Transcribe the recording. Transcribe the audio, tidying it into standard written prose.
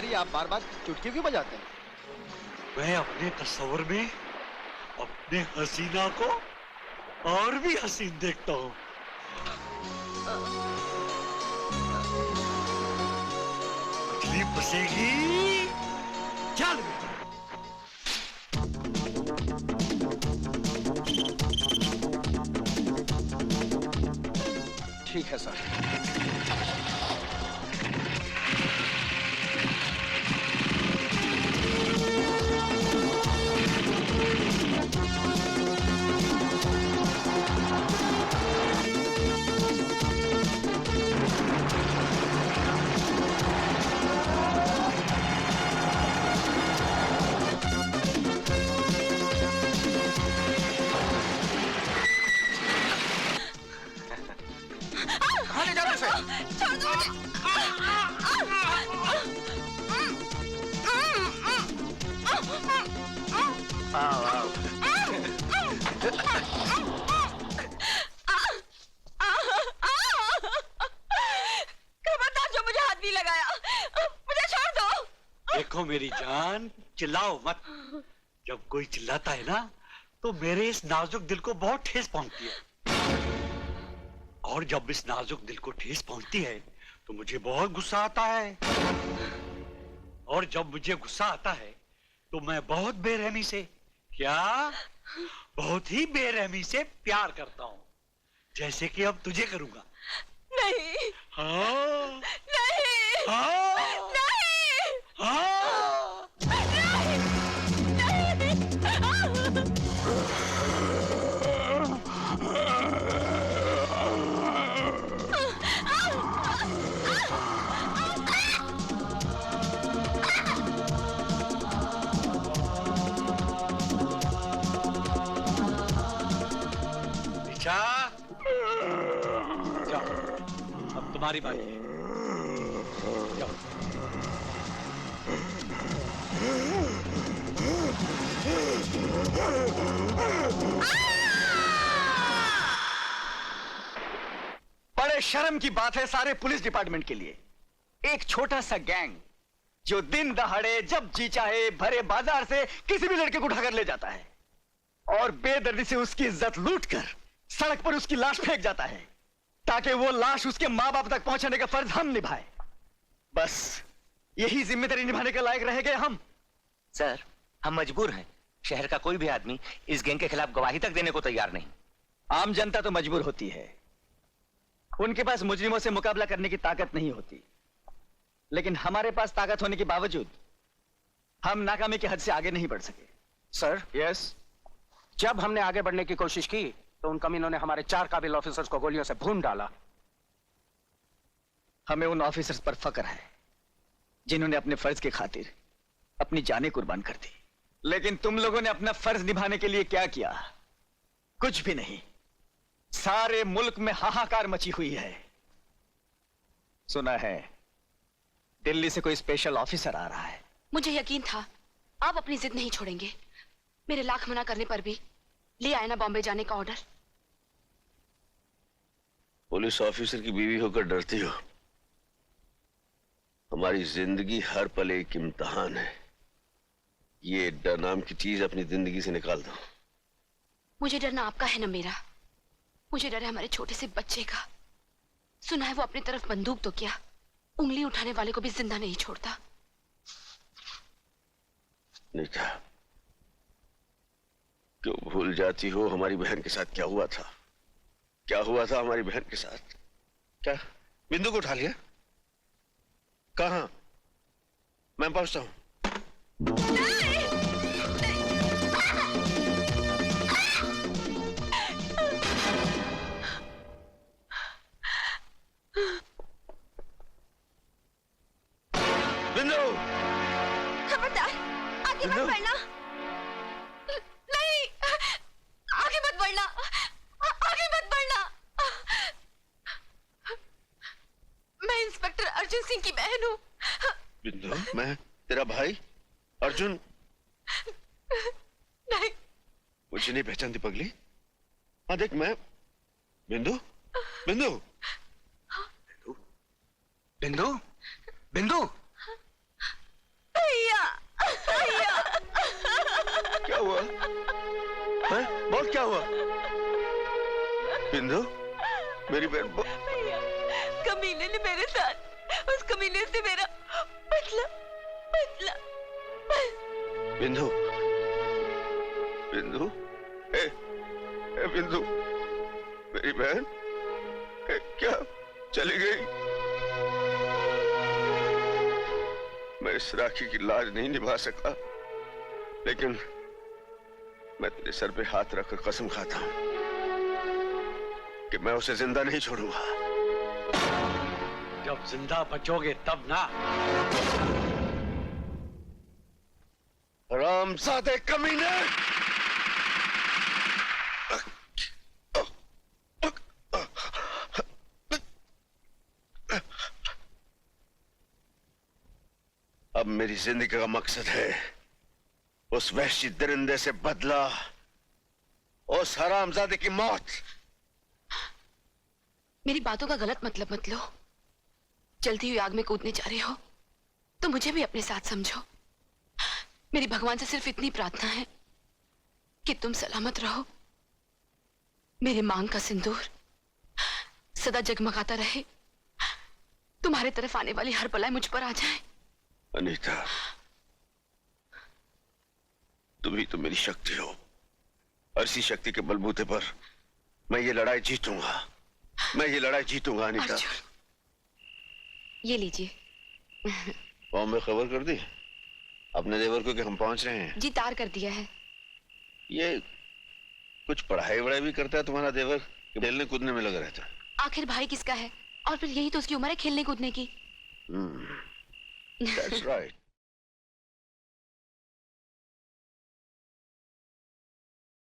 बिहारी, आप बार बार चुटकी क्यों बजाते हैं? मैं अपने तस्वर में अपने हसीना को और भी हसीन देखता हूँ। मछली फंसेगी। चल ठीक है सर। देखो मेरी जान, चिल्लाओ मत। जब कोई चिल्लाता है ना तो मेरे इस नाजुक दिल को बहुत ठेस पहुंचती है, और जब इस नाजुक दिल को ठेस पहुंचती है तो मुझे बहुत गुस्सा आता है, और जब मुझे गुस्सा आता है तो मैं बहुत बेरहमी से, क्या बहुत ही बेरहमी से प्यार करता हूँ, जैसे कि अब तुझे करूंगा। नहीं। हाँ नहीं। हाँ नहीं। हाँ नहीं। निशा, जाओ, अब तुम्हारी बारी है। जाओ। बड़े शर्म की बात है सारे पुलिस डिपार्टमेंट के लिए। एक छोटा सा गैंग जो दिन दहाड़े जब जी चाहे भरे बाजार से किसी भी लड़के को उठाकर ले जाता है और बेदर्दी से उसकी इज्जत लूटकर सड़क पर उसकी लाश फेंक जाता है ताकि वो लाश उसके माँ बाप तक पहुंचाने का फर्ज हम निभाए। बस यही जिम्मेदारी निभाने के लायक रह गए हम। सर, हम मजबूर हैं। शहर का कोई भी आदमी इस गैंग के खिलाफ गवाही तक देने को तैयार नहीं। आम जनता तो मजबूर होती है, उनके पास मुजरिमों से मुकाबला करने की ताकत नहीं होती, लेकिन हमारे पास ताकत होने के बावजूद हम नाकामी की हद से आगे नहीं बढ़ सके। Sir, yes. जब हमने आगे बढ़ने की कोशिश की तो उन कमीनों ने हमारे 4 काबिल ऑफिसर्स को गोलियों से भून डाला। हमें उन ऑफिसर्स पर फक्र है जिन्होंने अपने फर्ज की खातिर अपनी जानें कुर्बान कर दी, लेकिन तुम लोगों ने अपना फर्ज निभाने के लिए क्या किया? कुछ भी नहीं। सारे मुल्क में हाहाकार मची हुई है। सुना है दिल्ली से कोई स्पेशल ऑफिसर आ रहा है। मुझे यकीन था आप अपनी जिद नहीं छोड़ेंगे। मेरे लाख मना करने पर भी ले आए ना बॉम्बे जाने का ऑर्डर। पुलिस ऑफिसर की बीवी होकर डरती हो? हमारी जिंदगी हर पल एक इम्तिहान है। ये डर नाम की चीज अपनी जिंदगी से निकाल दो। मुझे डरना आपका है ना मेरा। मुझे डर है हमारे छोटे से बच्चे का। सुना है वो अपनी तरफ बंदूक तो क्या, उंगली उठाने वाले को भी जिंदा नहीं छोड़ता। निशा, क्यों भूल जाती हो हमारी बहन के साथ क्या हुआ था? क्या हुआ था हमारी बहन के साथ? क्या बिंदु को उठा लिया? कहां? मैं पहुंचता हूं। बिंदु, खबरदार आगे मत बढ़ना। नहीं, आगे मत बढ़ना, आगे मत बढ़ना। मैं इंस्पेक्टर अर्जुन सिंह की बहन हूँ। बिंदु, मैं तेरा भाई अर्जुन। नहीं, मुझे नहीं पहचानती पगली? हाँ देख, मैं बिंदु। बिंदु, बिंदु, बिंदु, भैया क्या हुआ? हैं? बहुत क्या हुआ? बिंदु, मेरी बहन कमीने ने मेरे साथ, उस कमीने से मेरा बदला बदला। बिंदु, बिंदु, ए बिंदु, मेरी बहन क्या चली गई? मैं इस राखी की लाज नहीं निभा सका, लेकिन मैं तेरे सर पे हाथ रखकर कसम खाता हूं कि मैं उसे जिंदा नहीं छोड़ूंगा। जब जिंदा बचोगे तब ना। रामजादे कमीने! अब मेरी जिंदगी का मकसद है उस वहशी दरिंदे से बदला, उस हरामजादे की मौत। मेरी बातों का गलत मतलब मत लो। जलती हुई आग में कूदने जा रहे हो तो मुझे भी अपने साथ समझो। मेरी भगवान से सिर्फ इतनी प्रार्थना है कि तुम सलामत रहो। मेरे मांग का सिंदूर सदा जगमगाता रहे। तुम्हारे तरफ आने वाली हर बलाई मुझ पर आ जाए। अनीता, तुम ही तो मेरी शक्ति हो, और इसी शक्ति के बलबूते पर मैं ये लड़ाई जीतूंगा। मैं ये लड़ाई जीतूंगा अनीता। अर्जुन, ये लीजिए। बॉम्बे खबर कर दी अपने देवर को कि हम पहुंच रहे हैं? जी तार कर दिया है। ये कुछ पढ़ाई वढ़ाई भी करता है तुम्हारा देवर, खेलने कूदने में लगा रहता है? आखिर भाई किसका है, और फिर यही तो उसकी उम्र है खेलने कूदने की। That's right.